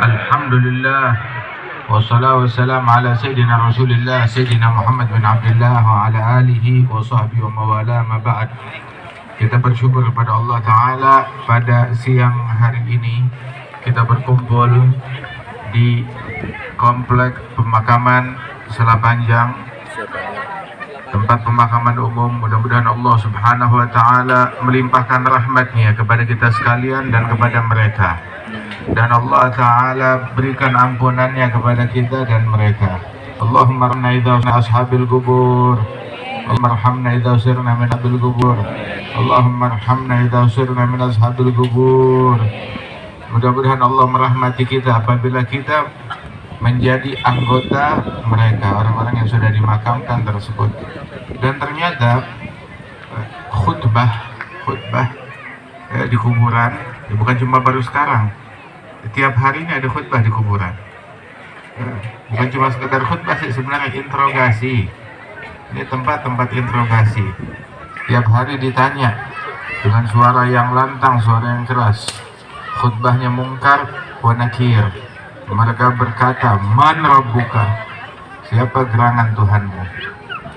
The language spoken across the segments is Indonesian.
Alhamdulillah wassalatu wassalamu ala sayyidina Rasulillah Sayyidina Muhammad bin Abdullah wa ala alihi wa sahbihi wa mawala ma ba'd. Kita bersyukur kepada Allah Ta'ala pada siang hari ini kita berkumpul di komplek pemakaman Selapanjang, tempat pemakaman umum. Mudah-mudahan Allah Subhanahu wa Ta'ala melimpahkan rahmatnya kepada kita sekalian dan kepada mereka, dan Allah Ta'ala berikan ampunannya kepada kita dan mereka. Allahumma arhamna idza ashabil kubur, Allahumma arhamna idza sirna min ashabil kubur, Allahumma arhamna idza sirna min ashabil kubur. Mudah-mudahan Allah merahmati kita apabila kita menjadi anggota mereka, orang-orang yang sudah dimakamkan tersebut. Dan ternyata khutbah di kuburan bukan cuma baru sekarang. Tiap hari ini ada khutbah di kuburan. Bukan cuma sekedar khutbah sih, sebenarnya interogasi. Ini tempat-tempat interogasi. Tiap hari ditanya dengan suara yang lantang, suara yang keras. Khutbahnya mungkar wa nakir. Mereka berkata, man rabbuka, siapa gerangan Tuhanmu?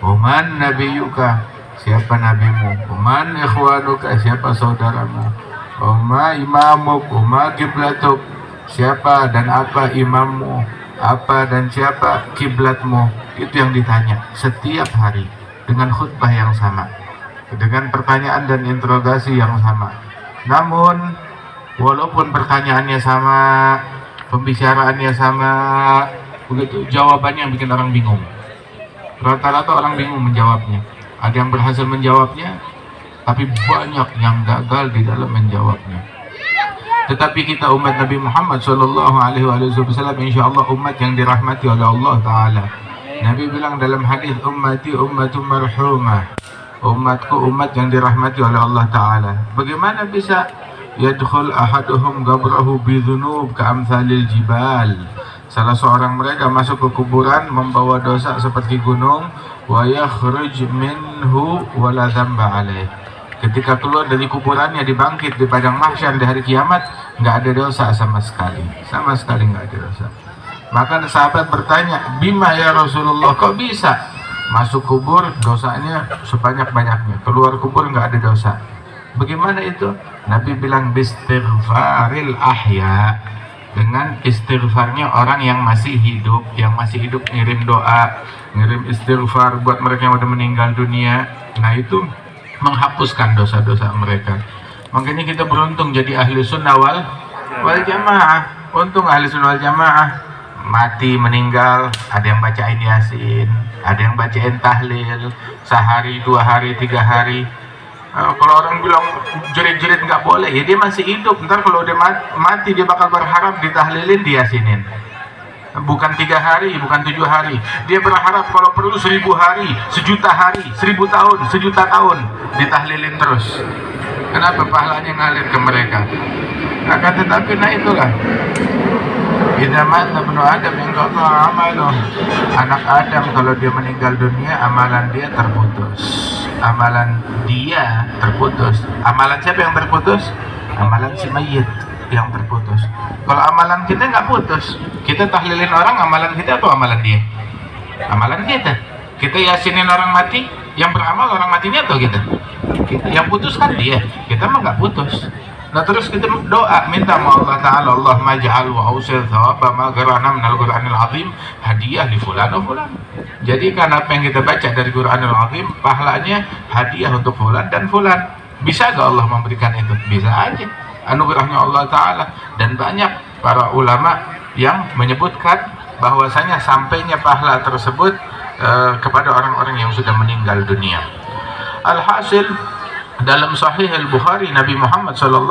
Waman nabiyuka, siapa nabimu? Waman ikhwanuka, siapa saudaramu? Wama imamuk, wama kiblatuk, siapa dan apa imammu, apa dan siapa kiblatmu. Itu yang ditanya setiap hari dengan khutbah yang sama, dengan pertanyaan dan interogasi yang sama. Namun walaupun pertanyaannya sama, pembicaraannya sama, begitu jawabannya yang bikin orang bingung. Rata-rata orang bingung menjawabnya. Ada yang berhasil menjawabnya, tapi banyak yang gagal di dalam menjawabnya. Tetapi kita umat Nabi Muhammad SAW, insya Allah umat yang dirahmati oleh Allah Ta'ala. Nabi bilang dalam hadis, ummati ummatum marhumah, umatku umat yang dirahmati oleh Allah Ta'ala. Bagaimana bisa yadkhul ahaduhum gabrahu bidhunub ka'amthalil jibal, salah seorang mereka masuk ke kuburan membawa dosa seperti gunung, wa yakhruj minhu wa la dzamba alaih. Ketika keluar dari kuburannya, dibangkit di padang mahsyar di hari kiamat, nggak ada dosa sama sekali nggak ada dosa. Maka sahabat bertanya, bima ya Rasulullah, kok bisa masuk kubur dosanya sebanyak-banyaknya, keluar kubur nggak ada dosa? Bagaimana itu? Nabi bilang bistighfaril ahya, dengan istighfarnya orang yang masih hidup. Yang masih hidup ngirim doa, ngirim istighfar buat mereka yang udah meninggal dunia. Nah itu menghapuskan dosa-dosa mereka. Makanya kita beruntung jadi ahli sunnah wal jamaah. Untung ahli sunnah wal jamaah, mati meninggal ada yang bacain yasin, ada yang bacain tahlil sehari, 2 hari, 3 hari. Kalau orang bilang jerit-jerit nggak boleh, ya dia masih hidup. Ntar kalau udah mati dia bakal berharap ditahlilin, diyasinin. Bukan 3 hari, bukan 7 hari. Dia berharap kalau perlu 1000 hari, 1.000.000 hari, 1000 tahun, 1.000.000 tahun ditahlilin terus. Kenapa? Pahalanya ngalir ke mereka. Akan tetapi nah itulah, idza mata ibnu Adam inqata amaluh. Anak Adam kalau dia meninggal dunia, amalan dia terputus. Amalan dia terputus. Amalan siapa yang terputus? Amalan si mayit yang terputus. Kalau amalan kita nggak putus, kita tahlilin orang, amalan kita atau amalan dia? Amalan kita. Kita yasinin orang mati, yang beramal orang matinya atau kita? Yang putus kan dia, kita mah nggak putus. Nah terus kita doa, minta sama Allah Ta'ala, Allahumma ja'al wa awsil thawaba ma qara'na minal Qur'anil azim hadiah li fulan wa fulan. Jadi karena apa yang kita baca dari Qur'anil azim, pahalanya hadiah untuk fulan dan fulan. Bisa gak Allah memberikan itu? Bisa aja, anugerahnya Allah Ta'ala. Dan banyak para ulama yang menyebutkan bahwasanya sampainya pahala tersebut kepada orang-orang yang sudah meninggal dunia. Alhasil, dalam Sahih Al-Bukhari, Nabi Muhammad SAW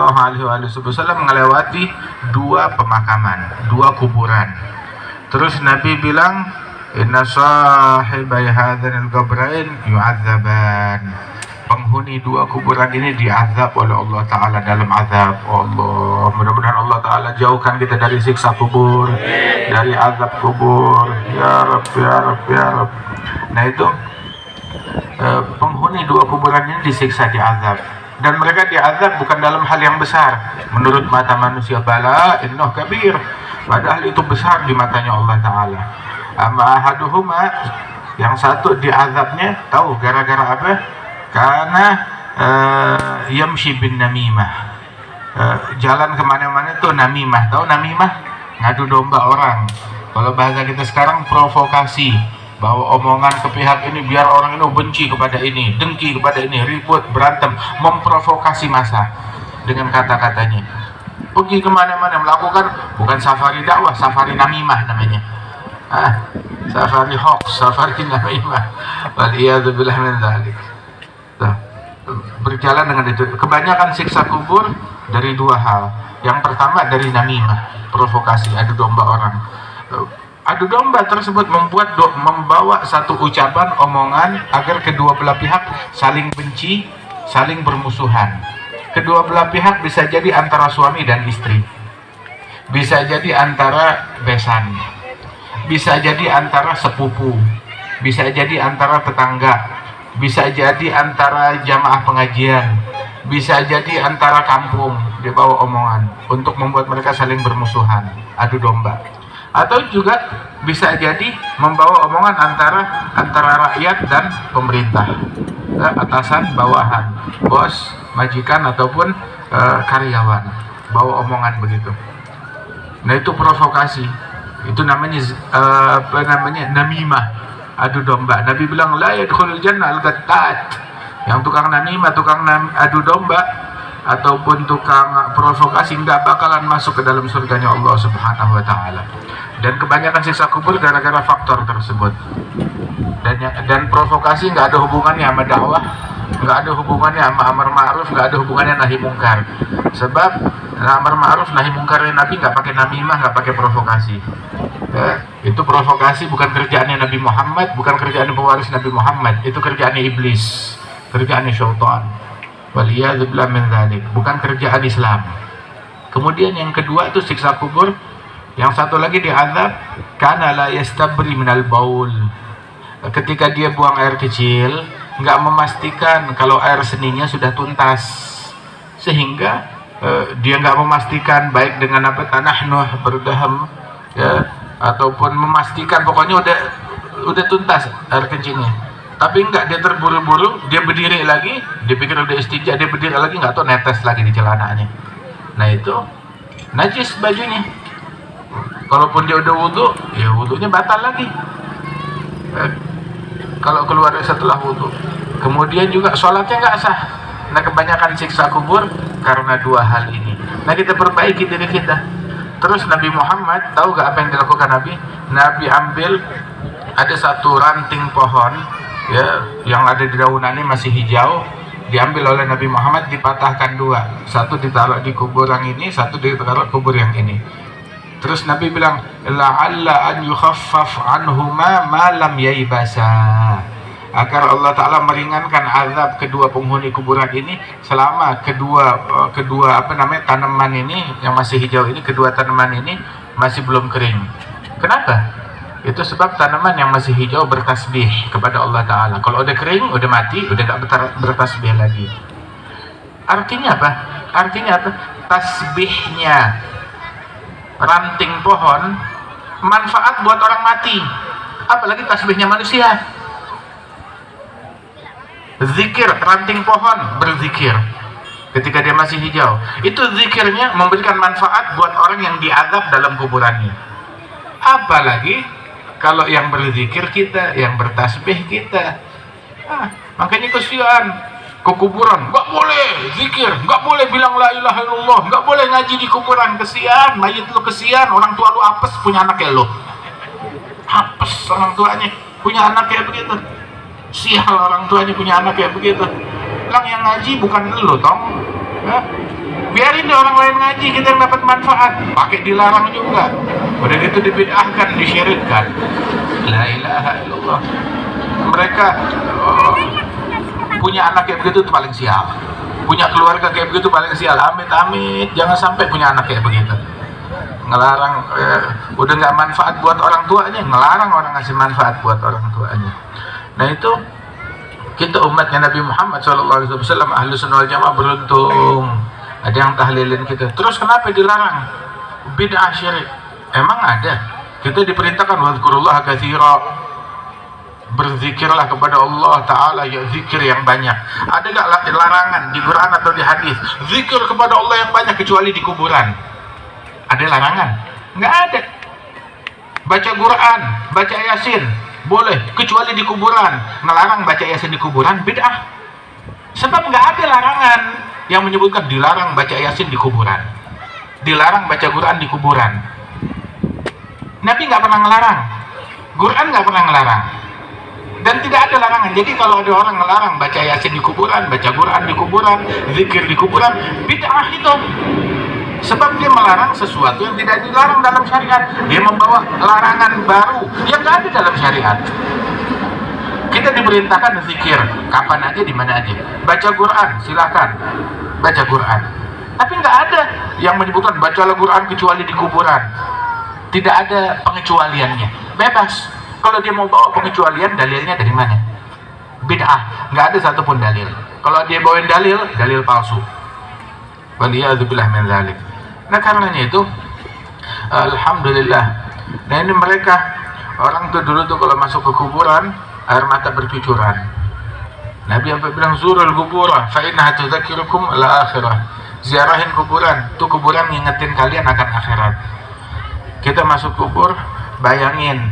melewati 2 pemakaman, 2 kuburan. Terus Nabi bilang, inna sahibai hadzal qabrain yu'adzaban. Penghuni 2 kuburan ini diazab oleh Allah Ta'ala dalam azab. Allah, mudah-mudahan Allah Ta'ala jauhkan kita dari siksa kubur, dari azab kubur. Ya Rabb, ya Rabb, ya Rabb. Nah itu penghuni 2 kuburan ini disiksa, diazab. dan mereka diazab bukan dalam hal yang besar menurut mata manusia, bala innahu kabir, padahal itu besar di matanya Allah Ta'ala. Amma ahaduhuma, yang satu diazabnya tahu gara-gara apa? Karena yamshi bin namimah, jalan kemana-mana tuh namimah. Tahu namimah? Ngadu domba orang. Kalau bahasa kita sekarang provokasi, bawa omongan ke pihak ini biar orang ini benci kepada ini, dengki kepada ini, ribut, berantem, memprovokasi massa dengan kata-katanya. Pergi kemana-mana melakukan bukan safari dakwah, safari namimah namanya. Safari hoax, safari namimah. Waliyadzubillah min dzalik. Berjalan dengan itu. Kebanyakan siksa kubur dari dua hal. Yang pertama dari namimah, provokasi, adu domba orang. Adu domba tersebut membawa satu ucapan, omongan agar kedua belah pihak saling benci, saling bermusuhan. Kedua belah pihak bisa jadi antara suami dan istri, bisa jadi antara besan, bisa jadi antara sepupu, bisa jadi antara tetangga, bisa jadi antara jamaah pengajian, bisa jadi antara kampung. Dibawa omongan untuk membuat mereka saling bermusuhan, adu domba. Atau juga bisa jadi membawa omongan antara rakyat dan pemerintah, atasan bawahan, bos, majikan ataupun karyawan, bawa omongan begitu. Nah itu provokasi, itu namanya namimah, adu domba. Nabi bilang la yadkhulul jannah al-gattat, yang tukang namimah, tukang adu domba ataupun tukang provokasi nggak bakalan masuk ke dalam surganya Allah Subhanahu wa Ta'ala. Dan kebanyakan siksa kubur gara-gara faktor tersebut. Dan provokasi nggak ada hubungannya sama dakwah, nggak ada hubungannya sama amar ma'ruf, nggak ada hubungannya nahi mungkar. Sebab amar ma'ruf nahi mungkarnya Nabi nggak pakai namimah, nggak pakai provokasi. Itu provokasi bukan kerjaannya Nabi Muhammad, bukan kerjaan pewaris Nabi Muhammad, itu kerjaannya iblis, kerjaannya syaitan. Waliyadzubillah min dzalik, bukan kerjaan Islam. Kemudian yang kedua itu siksa kubur. Yang satu lagi diazab kana la yastabri minal baul. Ketika dia buang air kecil, nggak memastikan kalau air seninya sudah tuntas, sehingga dia nggak memastikan baik dengan apa tanah nuh berdaham, ya, ataupun memastikan pokoknya udah tuntas air kencingnya. Tapi enggak, dia terburu-buru, dia berdiri lagi, dia pikir udah istinja, dia berdiri lagi, nggak tahu netes lagi di celananya. Nah itu najis bajunya. Kalaupun dia udah wudhu, ya wudhunya batal lagi. Kalau keluar setelah wudhu, kemudian juga sholatnya nggak sah. Nah kebanyakan siksa kubur karena dua hal ini. Nah kita perbaiki diri kita. Terus Nabi Muhammad tahu gak apa yang dilakukan Nabi? Nabi ambil ada satu ranting pohon, ya, yang ada di daunannya masih hijau, diambil oleh Nabi Muhammad, dipatahkan dua, satu ditaruh di kubur yang ini, satu ditaruh kubur yang ini. Terus Nabi bilang la'alla an yukhaffaf anhuma ma lam yaibasa, agar Allah Ta'ala meringankan azab kedua penghuni kuburan ini selama kedua tanaman ini yang masih hijau ini, kedua tanaman ini masih belum kering. Kenapa? Itu sebab tanaman yang masih hijau bertasbih kepada Allah Ta'ala. Kalau udah kering, udah mati, udah gak bertasbih lagi. Artinya apa? Tasbihnya ranting pohon manfaat buat orang mati, apalagi tasbihnya manusia. Zikir ranting pohon, berzikir ketika dia masih hijau, itu zikirnya memberikan manfaat buat orang yang diazab dalam kuburannya. Apalagi kalau yang berzikir kita, yang bertasbih kita. Makanya kesian ke kuburan, nggak boleh zikir, nggak boleh bilang la ilaha illallah, nggak boleh ngaji di kuburan. Kesian, mayit lu kesian, orang tua lu apes punya anak kayak lu. Apes orang tuanya punya anak kayak begitu. Sial orang tuanya punya anak kayak begitu. Bilang yang ngaji bukan lu tong, ya? Biarin deh orang lain ngaji, kita yang dapat manfaat. Pakai dilarang juga, udah gitu dibid'ahkan, disyirikkan. La ilaha illallah. Mereka punya anak kayak begitu tuh paling sial, punya keluarga kayak begitu paling sial. Amit amit, jangan sampai punya anak kayak begitu. Ngelarang, udah nggak manfaat buat orang tuanya, ngelarang orang ngasih manfaat buat orang tuanya. Nah itu Kita umatnya Nabi Muhammad SAW, ahlu sunnah wal jamaah beruntung. Ada yang tahlilin kita. Terus kenapa dilarang? Bid'ah syirik. Emang ada? Kita diperintahkan wadhkurullaha katsira. Berzikirlah kepada Allah Ta'ala, ya zikir yang banyak. Ada gak larangan di Quran atau di hadis zikir kepada Allah yang banyak kecuali di kuburan? Ada larangan? Nggak ada. Baca Quran, baca Yasin boleh kecuali di kuburan. Ngelarang baca Yasin di kuburan bid'ah. Sebab nggak ada larangan yang menyebutkan dilarang baca Yasin di kuburan, dilarang baca Quran di kuburan. Nabi nggak pernah ngelarang, Quran nggak pernah ngelarang, dan tidak ada larangan. Jadi kalau ada orang ngelarang baca Yasin di kuburan, baca Quran di kuburan, zikir di kuburan, bid'ah itu. Sebab dia melarang sesuatu yang tidak dilarang dalam syariat. Dia membawa larangan baru yang nggak ada dalam syariat. Kita diperintahkan zikir kapan aja, di mana aja. Baca Quran silakan, baca Quran. Tapi nggak ada yang menyebutkan bacalah Quran kecuali di kuburan. Tidak ada pengecualiannya, bebas. Kalau dia mau bawa pengecualian, dalilnya dari mana? Bid'ah, nggak ada satupun dalil. Kalau dia bawain dalil palsu. Waliyadzubillah min dzalik. Nah karenanya itu, alhamdulillah. Nah ini mereka orang tuh dulu tuh kalau masuk ke kuburan air mata bercucuran. Nabi sampai bilang zurul kubura fa innaha tudzakirukum al-akhirah. Ziarahin kuburan, tuh kuburan ngingetin kalian akan akhirat. Kita masuk kubur, bayangin,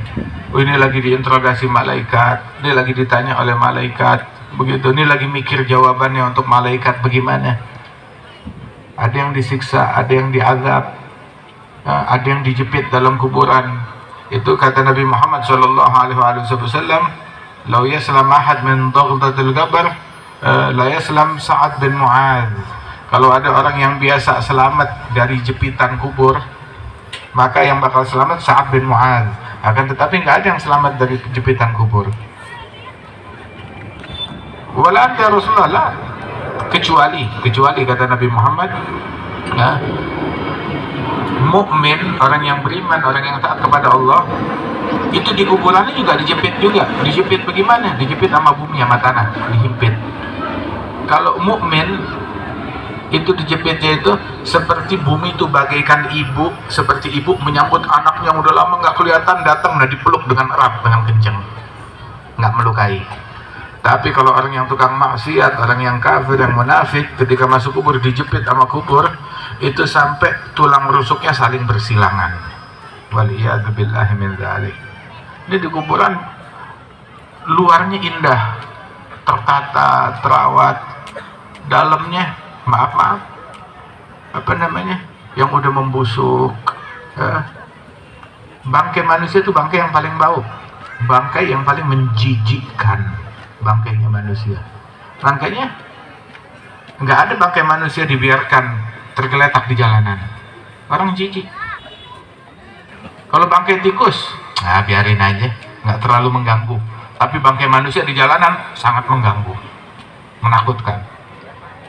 ini lagi diinterogasi malaikat, ini lagi ditanya oleh malaikat, begitu, ini lagi mikir jawabannya untuk malaikat bagaimana. Ada yang disiksa, ada yang diazab, ada yang dijepit dalam kuburan. Itu kata Nabi Muhammad SAW, "Lau yaslam ahad min dhaghdatil qabr, la yaslam Sa'ad bin Mu'adz." Kalau ada orang yang biasa selamat dari jepitan kubur, maka yang bakal selamat Sa'ad bin Mu'adz. Akan tetapi nggak ada yang selamat dari jepitan kubur. Wala anta Rasulullah, kecuali kata Nabi Muhammad, nah, mukmin, orang yang beriman, orang yang taat kepada Allah, itu di kuburannya juga dijepit juga. Dijepit bagaimana? Dijepit sama bumi, sama tanah, dihimpit. Kalau mukmin itu dijepitnya itu seperti bumi itu bagaikan ibu, seperti ibu menyambut anaknya yang udah lama nggak kelihatan datang, nah dipeluk dengan erat, dengan kencang, nggak melukai. Tapi kalau orang yang tukang maksiat, orang yang kafir, yang munafik, ketika masuk kubur dijepit sama kubur, itu sampai tulang rusuknya saling bersilangan. Waliyadzubillahi min dzalik. Ini di kuburan luarnya indah, tertata, terawat, dalamnya maaf apa namanya, yang udah membusuk. Bangkai manusia itu bangkai yang paling bau, bangkai yang paling menjijikkan. Bangkainya manusia, bangkainya nggak ada. Bangkai manusia dibiarkan tergeletak di jalanan, orang jijik. Kalau bangkai tikus, nah biarin aja, nggak terlalu mengganggu. Tapi bangkai manusia di jalanan sangat mengganggu, menakutkan,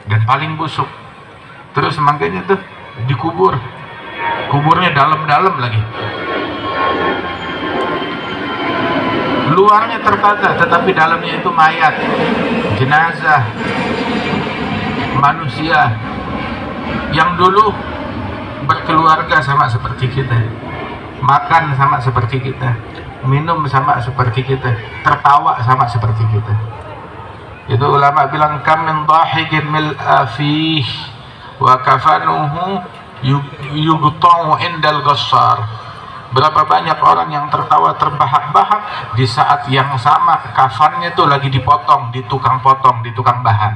dan paling busuk. Terus bangkainya tuh dikubur, kuburnya dalam-dalam lagi. Luarnya tertata, tetapi dalamnya itu mayat, jenazah, manusia yang dulu berkeluarga sama seperti kita, makan sama seperti kita, minum sama seperti kita, tertawa sama seperti kita. Itu ulama bilang kam min dhahikin mil'a fih wa kafanuhu yuqta'u indal ghassar. Berapa banyak orang yang tertawa terbahak-bahak di saat yang sama kafannya tuh lagi dipotong di tukang potong, di tukang bahan.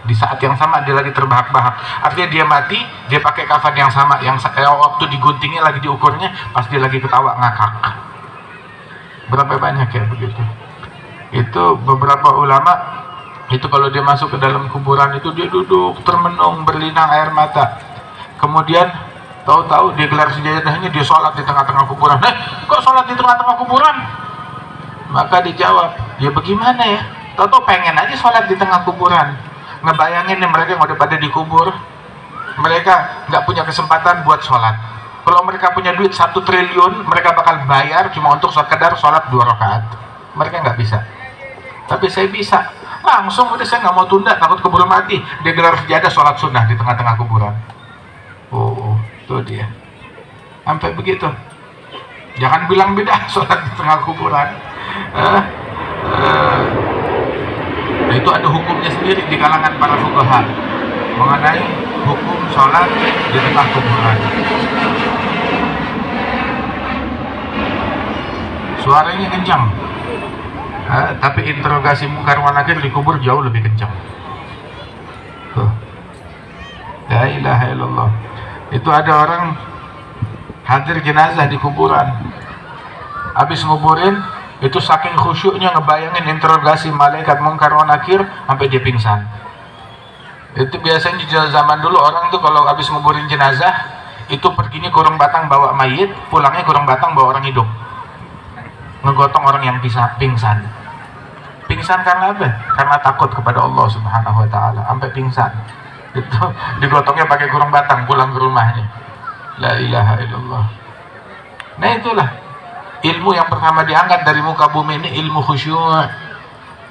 Di saat yang sama dia lagi terbahak-bahak. Artinya dia mati, dia pakai kafan yang sama, yang waktu diguntingnya lagi diukurnya, pas dia lagi ketawa ngakak. Berapa banyak ya begitu. Itu beberapa ulama itu kalau dia masuk ke dalam kuburan itu dia duduk termenung berlinang air mata. Kemudian tahu-tahu dia gelar sejadahnya, dia sholat di tengah-tengah kuburan. Kok sholat di tengah-tengah kuburan? Maka dijawab, ya bagaimana ya? Tahu-tahu pengen aja sholat di tengah kuburan. Ngebayangin nih mereka yang udah pada dikubur, mereka nggak punya kesempatan buat sholat. Kalau mereka punya duit 1 triliun, mereka bakal bayar cuma untuk sekedar sholat 2 rakaat. Mereka nggak bisa. Tapi saya bisa. Langsung udah, saya nggak mau tunda, takut keburu mati. Dia gelar sejadah, sholat sunnah di tengah-tengah kuburan. Oh, tuh dia. Sampai begitu. Jangan bilang beda sholat di tengah kuburan. Itu ada hukumnya sendiri di kalangan para fuqaha mengenai hukum sholat di tengah kuburan. Suaranya kencang, tapi interogasi mungkar wa nakir di kubur jauh lebih kencang. La ilaha illallah. Itu ada orang hadir jenazah di kuburan, habis nguburin, itu saking khusyuknya ngebayangin interogasi malaikat mungkar wa nakir sampai dia pingsan. Itu biasanya di zaman dulu orang tuh kalau habis nguburin jenazah itu perginya kurang batang bawa mayit, pulangnya kurang batang bawa orang hidup, ngegotong orang yang pingsan. Pingsan karena apa? Karena takut kepada Allah Subhanahu wa taala, sampai pingsan. Itu digotongnya pakai kurang batang, pulang ke rumahnya. La ilaha illallah. Nah itulah ilmu yang pertama diangkat dari muka bumi ini, ilmu khusyuk.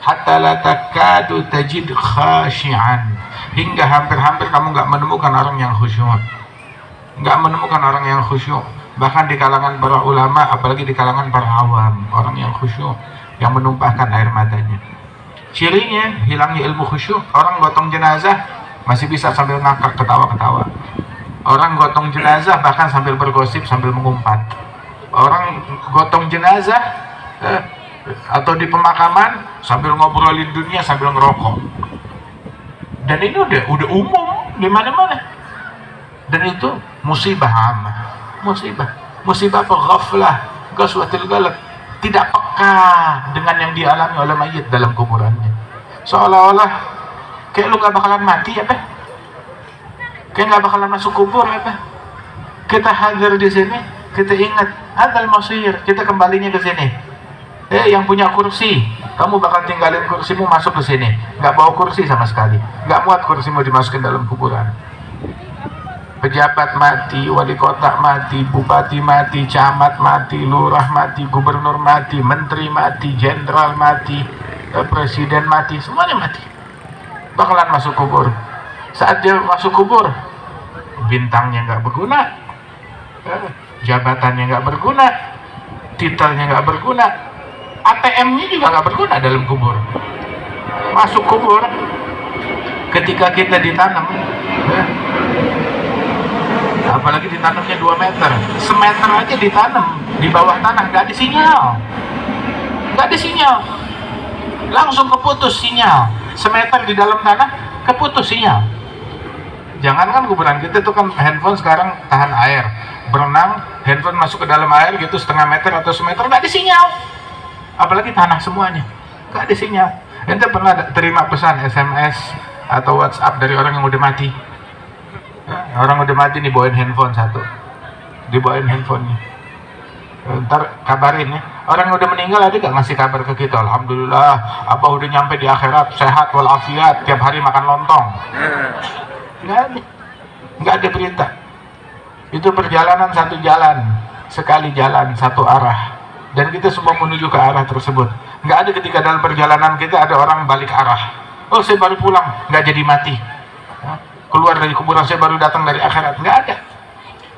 Hatta la takadu tajid khashi'an, hingga hampir-hampir kamu nggak menemukan orang yang khusyuk, nggak menemukan orang yang khusyuk. Bahkan di kalangan para ulama, apalagi di kalangan para awam, orang yang khusyuk, yang menumpahkan air matanya. Cirinya hilangnya ilmu khusyuk. Orang gotong jenazah masih bisa sambil ngakak ketawa-ketawa. Orang gotong jenazah bahkan sambil bergosip, sambil mengumpat. Orang gotong jenazah atau di pemakaman sambil ngobrolin dunia, sambil ngerokok. Dan ini udah umum di mana-mana. Dan itu musibah ammah. Musibah apa? Ghaflah, ghaswatil galab. Tidak peka dengan yang dialami oleh mayit dalam kuburannya. Seolah-olah kayak lu gak bakalan mati ya, Pak. Kayak gak bakalan masuk kubur ya, Pak. Kita hadir di sini, kita ingat hadal masir, kita kembalinya ke sini. Yang punya kursi, kamu bakal tinggalin kursimu masuk ke sini. Gak bawa kursi sama sekali. Gak muat kursimu dimasukin dalam kuburan. Pejabat mati, wali kota mati, bupati mati, camat mati, lurah mati, gubernur mati, menteri mati, jenderal mati, presiden mati, semuanya mati. Bakalan masuk kubur. Saat dia masuk kubur, bintangnya nggak berguna, jabatannya nggak berguna, titelnya nggak berguna, ATM-nya juga nggak berguna dalam kubur. Masuk kubur, ketika kita ditanam, apalagi ditanamnya 2 meter, semeter aja ditanam di bawah tanah, nggak ada sinyal, langsung keputus sinyal. Semeter di dalam tanah keputus sinyal. Jangankan kuburan kita tuh kan, handphone sekarang tahan air, berenang, handphone masuk ke dalam air gitu setengah meter atau semeter, nggak ada sinyal. Apalagi tanah semuanya nggak ada sinyal. Ente pernah terima pesan SMS atau WhatsApp dari orang yang udah mati? Orang udah mati nih, bawain handphone satu, dibawain handphonenya, ntar kabarin ya. Orang yang udah meninggal ada gak ngasih kabar ke kita? Alhamdulillah, abah udah nyampe di akhirat, sehat walafiat, tiap hari makan lontong. Nggak ada berita. Itu perjalanan satu jalan, sekali jalan satu arah, dan kita semua menuju ke arah tersebut. Nggak ada ketika dalam perjalanan kita ada orang balik arah. Oh, saya baru pulang, nggak jadi mati. Keluar dari kuburan, saya baru datang dari akhirat. Nggak ada.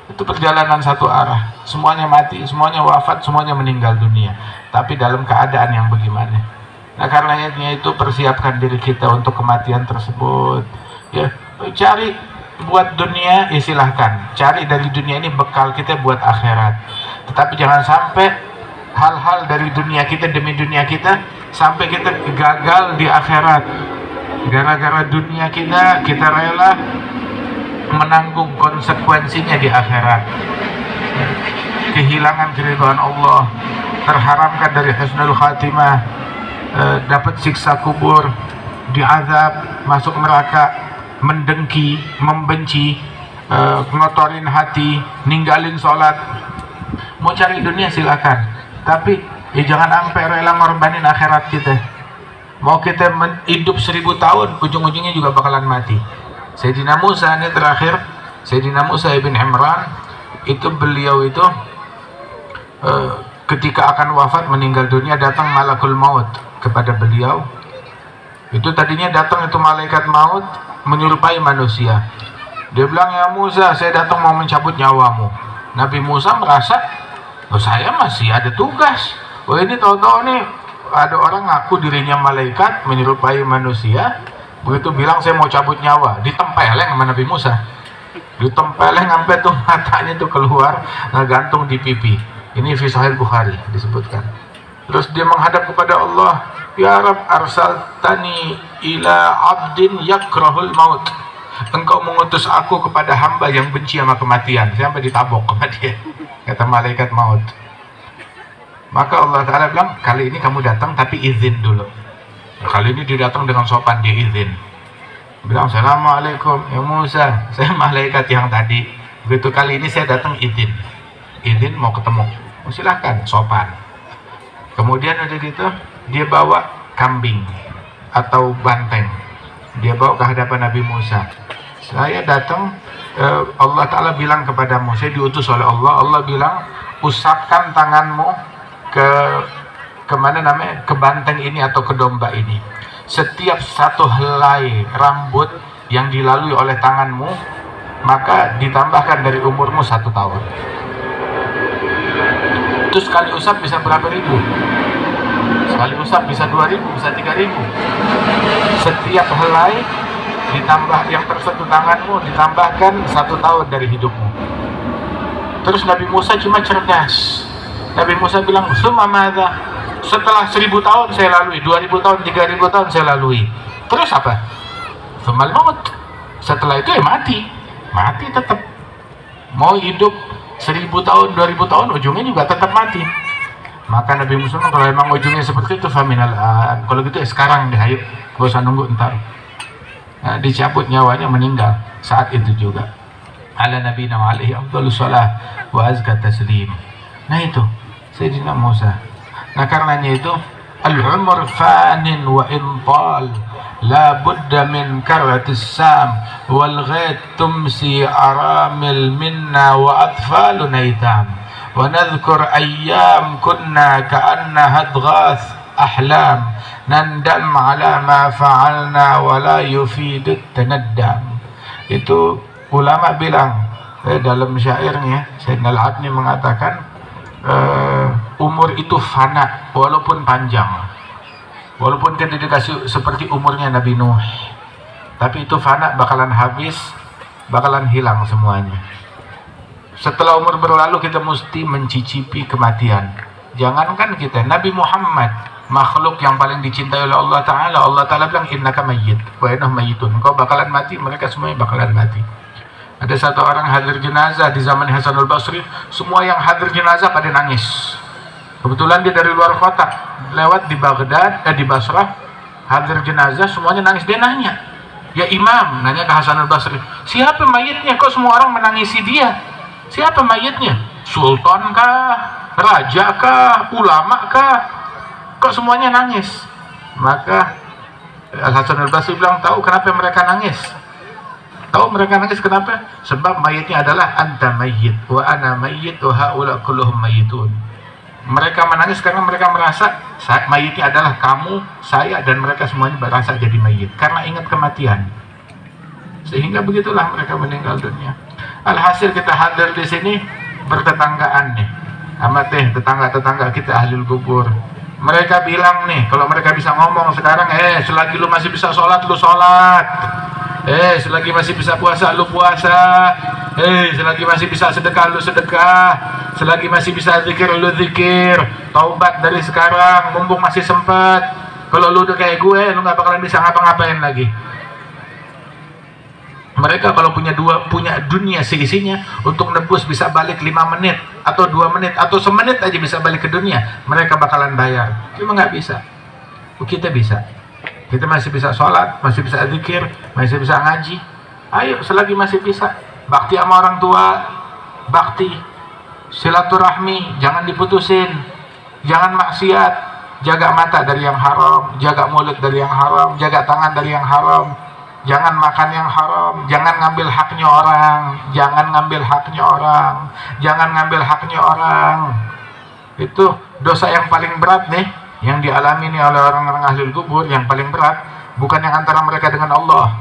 Itu perjalanan satu arah. Semuanya mati, semuanya wafat, semuanya meninggal dunia. Tapi dalam keadaan yang bagaimana? Nah, karenanya itu persiapkan diri kita untuk kematian tersebut. Ya, cari buat dunia, ya silahkan. Cari dari dunia ini bekal kita buat akhirat. Tetapi jangan sampai hal-hal dari dunia kita, demi dunia kita, sampai kita gagal di akhirat. Gara-gara dunia kita rela menanggung konsekuensinya di akhirat. Kehilangan keridhaan Allah, terharamkan dari husnul khatimah, dapat siksa kubur, diazab, masuk neraka, mendengki, membenci, ngotorin hati, ninggalin sholat. Mau cari dunia silakan, tapi jangan sampai rela ngorbanin akhirat kita. Mau kita hidup 1000 tahun, ujung-ujungnya juga bakalan mati. Sayyidina Musa ini terakhir, Sayyidina Musa ibn Imran, itu beliau itu ketika akan wafat meninggal dunia, datang malakul maut kepada beliau, Itu tadinya datang itu malaikat maut menyerupai manusia. Dia bilang, ya Musa, saya datang mau mencabut nyawamu. Nabi Musa merasa, oh saya masih ada tugas. Oh ini tahu-tahu nih ada orang ngaku dirinya malaikat menyerupai manusia. Begitu bilang saya mau cabut nyawa, ditempeleng sama Nabi Musa. Ditempeleng sampai tuh matanya tuh keluar, gantung di pipi. Ini fi Sahih Bukhari disebutkan. Terus dia menghadap kepada Allah, ya Rab, arsaltani ila abdin yakrahul maut. Engkau mengutus aku kepada hamba yang benci sama kematian. Saya sampai ditabok sama dia, kata malaikat maut. Maka Allah Ta'ala bilang, kali ini kamu datang tapi izin dulu. Kali ini dia datang dengan sopan, dia izin. Bilang, Assalamualaikum ya Musa, saya malaikat yang tadi. Begitu kali ini saya datang izin. Izin mau ketemu. Oh, silahkan, sopan. Kemudian ada gitu, dia bawa kambing atau banteng. Dia bawa ke hadapan Nabi Musa. Saya datang, Allah Ta'ala bilang kepadamu, saya diutus oleh Allah. Allah bilang, usapkan tanganmu ke mana namanya, ke banteng ini atau ke domba ini. Setiap satu helai rambut yang dilalui oleh tanganmu, maka ditambahkan dari umurmu 1 tahun. Terus sekali usap bisa berapa ribu? Sekali usap bisa 2.000, bisa 3.000. Setiap helai ditambah yang tersentuh tanganmu, ditambahkan 1 tahun dari hidupmu. Terus Nabi Musa cuma cerdas. Nabi Musa bilang, summa madza? Setelah 1.000 tahun saya lalui, 2.000 tahun, 3.000 tahun saya lalui. Terus apa? Summal maut. Setelah itu ya mati. Mati tetap. Mau hidup 1.000 tahun, 2.000 tahun, ujungnya juga tetap mati. Maka Nabi Musa, kalau emang ujungnya seperti itu, faminal kalau gitu ya sekarang deh, ayo, gak usah nunggu ntar. Nah, dicabut nyawanya, meninggal saat itu juga. Ala Nabi wa alaihi afdhalus shalah wa azka taslim. Nah itu Sayyidina Musa. Nah karenanya itu al-umur fanin wa intal, la budda min karatis sam wal ghait tumsi aramil minna wa atfaluna itam wa nadhkur ayyam kunna ka'anna hadghath ahlam nandam ala ma fa'alna wa la yufidut tanaddam. Itu ulama bilang dalam syairnya, Sayyidina Al-Adni mengatakan, umur itu fana walaupun panjang, walaupun tidak dikasih seperti umurnya Nabi Nuh, tapi itu fana, bakalan habis, bakalan hilang semuanya. Setelah umur berlalu kita mesti mencicipi kematian. Jangankan kita, Nabi Muhammad, makhluk yang paling dicintai oleh Allah Ta'ala, Allah Ta'ala bilang innaka mayyit wa innahum mayyitun. Engkau bakalan mati, mereka semuanya bakalan mati. Ada satu orang hadir jenazah di zaman Hasanul Basri, semua yang hadir jenazah pada nangis. Kebetulan dia dari luar kota, lewat di Baghdad, di Basrah, hadir jenazah, semuanya nangis. Dia nanya, ya Imam, nanya ke Hasanul Basri, siapa mayitnya? Kok semua orang menangisi dia? Siapa mayitnya? Sultan kah? Raja kah? Ulama kah? Kok semuanya nangis? Maka Hasanul Basri bilang, tahu kenapa mereka nangis? Tahu mereka nangis kenapa? Sebab mayitnya adalah anta mayyit wa ana mayyit wa haula kulluhum mayyitun. Mereka menangis karena mereka merasa mayitnya adalah kamu, saya, dan mereka semuanya merasa jadi mayit karena ingat kematian. Sehingga begitulah mereka meninggal dunia. Alhasil kita hadir di sini bertetanggaan nih sama tetangga-tetangga kita ahlul kubur. Mereka bilang nih, kalau mereka bisa ngomong sekarang, selagi lu masih bisa sholat, lu sholat. Selagi masih bisa puasa, lu puasa. Selagi masih bisa sedekah, lu sedekah. Selagi masih bisa zikir, lu zikir. Taubat dari sekarang, mumpung masih sempat. Kalau lu udah kayak gue, lu gak bakalan bisa ngapa-ngapain lagi. Mereka kalau punya dunia seisinya, untuk nebus bisa balik 5 menit atau 2 menit atau semenit aja bisa balik ke dunia, mereka bakalan bayar. Cuma nggak bisa. Kita bisa. Kita masih bisa sholat, masih bisa zikir, masih bisa ngaji. Ayo selagi masih bisa, bakti sama orang tua, bakti, silaturahmi, jangan diputusin, jangan maksiat, jaga mata dari yang haram, jaga mulut dari yang haram, jaga tangan dari yang haram, jangan makan yang haram, jangan ngambil haknya orang, jangan ngambil haknya orang, jangan ngambil haknya orang. Itu dosa yang paling berat nih, yang dialami nih oleh orang-orang ahli kubur, yang paling berat bukan yang antara mereka dengan Allah,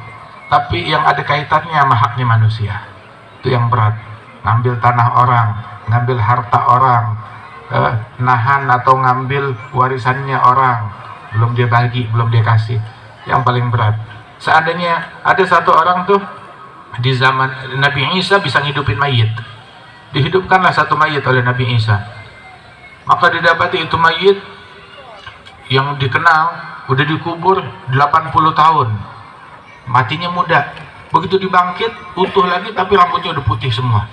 tapi yang ada kaitannya sama haknya manusia. Itu yang berat. Ngambil tanah orang, ngambil harta orang, nahan atau ngambil warisannya orang, belum dia bagi, belum dia kasih. Yang paling berat. Seandainya ada satu orang tuh di zaman Nabi Isa bisa ngidupin mayit, dihidupkanlah satu mayit oleh Nabi Isa, maka didapati itu mayit yang dikenal udah dikubur 80 tahun, matinya muda. Begitu dibangkit utuh lagi tapi rambutnya udah putih semua.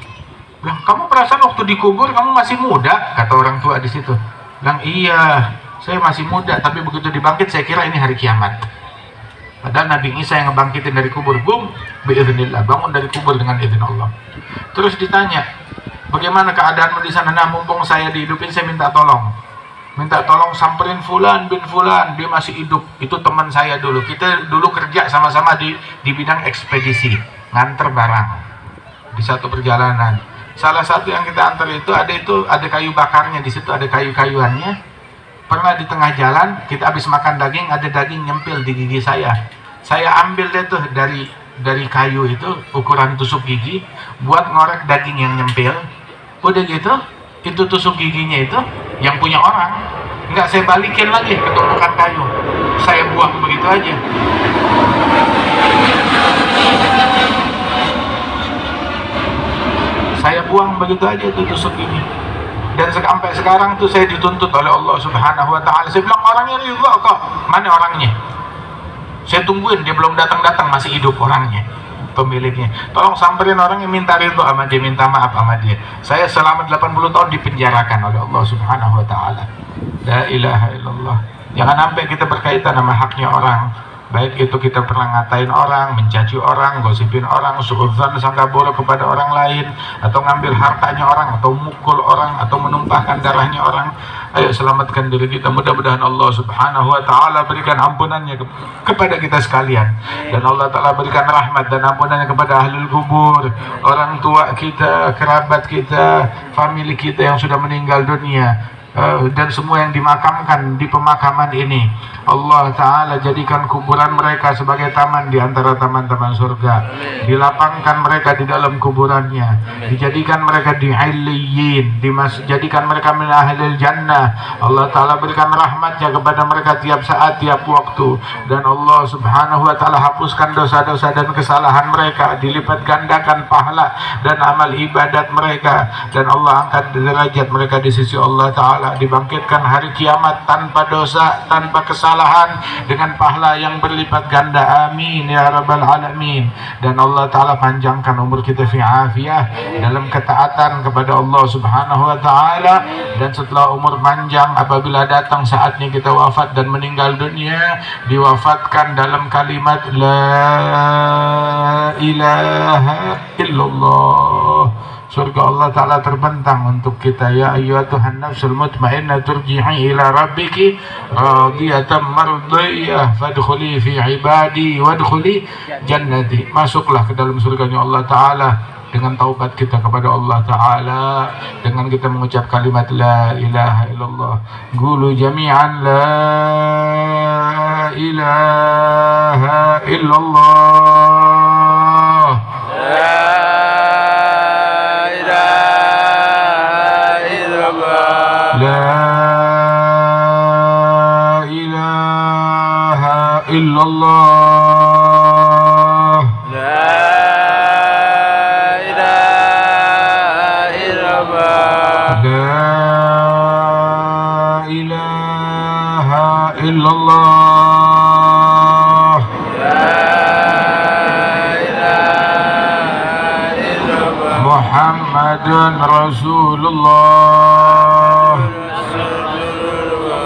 Bilang, kamu perasaan waktu dikubur kamu masih muda? Kata orang tua di situ. Bilang, iya saya masih muda, tapi begitu dibangkit saya kira ini hari kiamat. Padahal Nabi Isa yang ngebangkitin dari kubur, bum, biiznillah, bangun dari kubur dengan izin Allah. Terus ditanya, bagaimana keadaanmu di sana? Nah, mumpung saya dihidupin, saya minta tolong samperin Fulan bin Fulan, dia masih hidup. Itu teman saya dulu. Kita dulu kerja sama-sama di bidang ekspedisi, nganter barang di satu perjalanan. Salah satu yang kita antar itu ada kayu bakarnya di situ, ada kayu-kayuannya. Pernah di tengah jalan kita habis makan daging, ada daging nyempil di gigi saya. Saya ambil deh tuh dari kayu itu ukuran tusuk gigi buat ngorek daging yang nyempil. Udah gitu, itu tusuk giginya itu yang punya orang. Enggak saya balikin lagi ke tumpukan kayu. Saya buang begitu aja. Saya buang begitu aja itu tusuk gigi. Dan sampai sekarang tuh saya dituntut oleh Allah Subhanahu wa Ta'ala. Saya bilang, orangnya ridha kok. Mana orangnya? Saya tungguin, dia belum datang-datang, masih hidup orangnya, pemiliknya. Tolong samperin orangnya, minta ridha sama dia, minta maaf sama dia. Saya selama 80 tahun dipenjarakan oleh Allah Subhanahu wa Ta'ala. La ilaha illallah. Jangan sampai kita berkaitan sama haknya orang. Baik itu kita pernah ngatain orang, mencaci orang, gosipin orang, suudzon, sangka buruk kepada orang lain, atau ngambil hartanya orang, atau mukul orang, atau menumpahkan darahnya orang. Ayo selamatkan diri kita. Mudah-mudahan Allah Subhanahu wa Ta'ala berikan ampunannya kepada kita sekalian, dan Allah Ta'ala berikan rahmat dan ampunannya kepada ahlul kubur, orang tua kita, kerabat kita, famili kita yang sudah meninggal dunia, dan semua yang dimakamkan di pemakaman ini. Allah Ta'ala jadikan kuburan mereka sebagai taman di antara taman-taman surga. Dilapangkan mereka di dalam kuburannya, dijadikan mereka di illiyin, dijadikan mereka min ahlil jannah. Allah Ta'ala berikan rahmatnya kepada mereka tiap saat, tiap waktu. Dan Allah Subhanahu wa Ta'ala hapuskan dosa-dosa dan kesalahan mereka, dilipat gandakan pahala dan amal ibadat mereka, dan Allah angkat derajat mereka di sisi Allah Ta'ala. Dibangkitkan hari kiamat tanpa dosa, tanpa kesalahan, dengan pahala yang berlipat ganda. Amin ya rabbal alamin. Dan Allah Ta'ala panjangkan umur kita fi afiyah, dalam ketaatan kepada Allah Subhanahu wa Ta'ala. Dan setelah umur panjang, apabila datang saatnya kita wafat dan meninggal dunia, diwafatkan dalam kalimat la ilaha illallah. Surga Allah Ta'ala terbentang untuk kita. Ya ayyatuhan nafsul mutmainnah turji'i ila rabbiki radiyatan mardiyah fadkhuli fi ibadi wadkhuli jannati. Masuklah ke dalam surganya Allah Ta'ala dengan taubat kita kepada Allah Ta'ala, dengan kita mengucap kalimat la ilaha illallah. Qulu jami'an la ilaha illallah. Illallah. La ilaha illallah. La ilaha illallah. La ilaha illallah. Muhammadun Rasulullah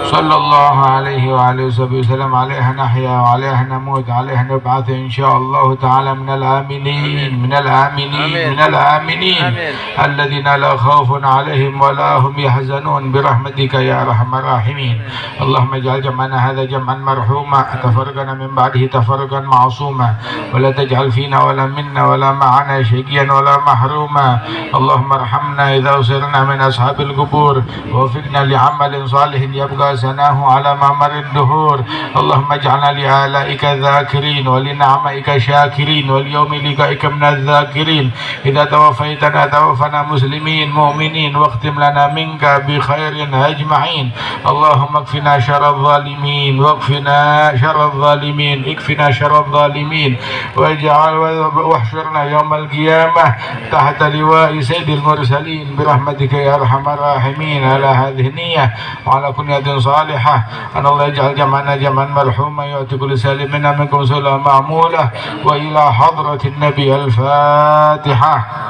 sallallahu alaihi wa alihi wasallam. Alaiha nahya wa alaiha namut, alaiha nab'ath insyaallah ta'ala minal aminin, minal aminin, minal aminin alladhina la khawfun alaihim wa la hum yahzanun birahmatika ya arhamar rahimin. Allahumma ij'al jam'ana hadha jam'an marhuma, tafarraqana min ba'dihi tafarruqan ma'suma, wa la taj'al fina wa la minna wa la ma'ana shaqiyan wa la mahruma. Allahumma arhamna idza usirna min ashabil qubur wa wafiqna li'amalin salihin yabqa وحسناه على ممر الدهور. اللهم اجعلنا لآلائك ذاكرين ولنعمائك شاكرين واليوم لقائك من الذاكرين. إذا توفيتنا توفنا مسلمين مؤمنين واختم لنا منك بخير أجمعين. اللهم اكفنا شر الظالمين واكفنا شر الظالمين اكفنا شر الظالمين واحشرنا يوم القيامة تحت لواء سيد المرسلين برحمتك يا أرحم الراحمين. على هذه النية وعلى كل يد صالحة أن الله يجعل جمعنا جمعا مرحوما يؤتي كل سالم منا منكم سلام معمولة. وإلى حضرة النبي الفاتحة.